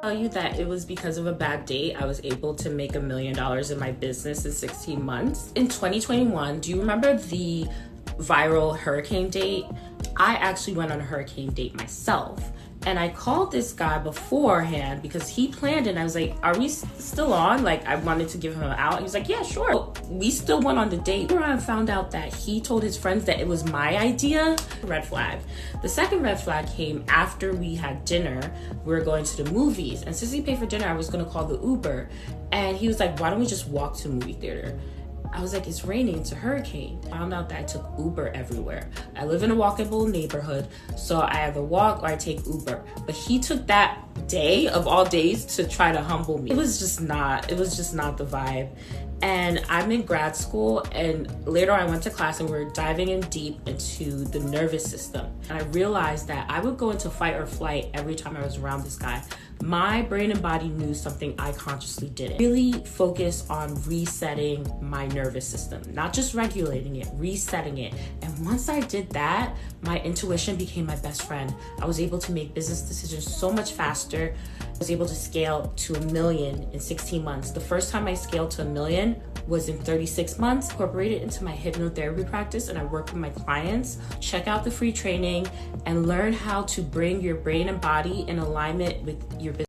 Tell you that it was because of a bad date I was able to make $1 million in my business in 16 months. In 2021, do you remember the viral hurricane date? I actually went on a hurricane date myself. And I called this guy beforehand because he planned it. And I was like, are we still on? Like, I wanted to give him an out. He was like, yeah, sure. We still went on the date. I found out that he told his friends that it was my idea. Red flag. The second red flag came after we had dinner. We were going to the movies. And since he paid for dinner, I was going to call the Uber. And he was like, why don't we just walk to the movie theater? I was like, it's raining, it's a hurricane. I found out that I took Uber everywhere. I live in a walkable neighborhood, so I either walk or I take Uber. But he took that day of all days to try to humble me. It was just not the vibe. And I'm in grad school, and later I went to class and we were diving in deep into the nervous system. And I realized that I would go into fight or flight every time I was around this guy. My brain and body knew something I consciously didn't. Really focus on resetting my nervous system, not just regulating it, resetting it. And once I did that, my intuition became my best friend. I was able to make business decisions so much faster. I was able to scale to $1 million in 16 months. The first time I scaled to $1 million was in 36 months. Incorporated into my hypnotherapy practice, and I work with my clients. Check out the free training and learn how to bring your brain and body in alignment with your business.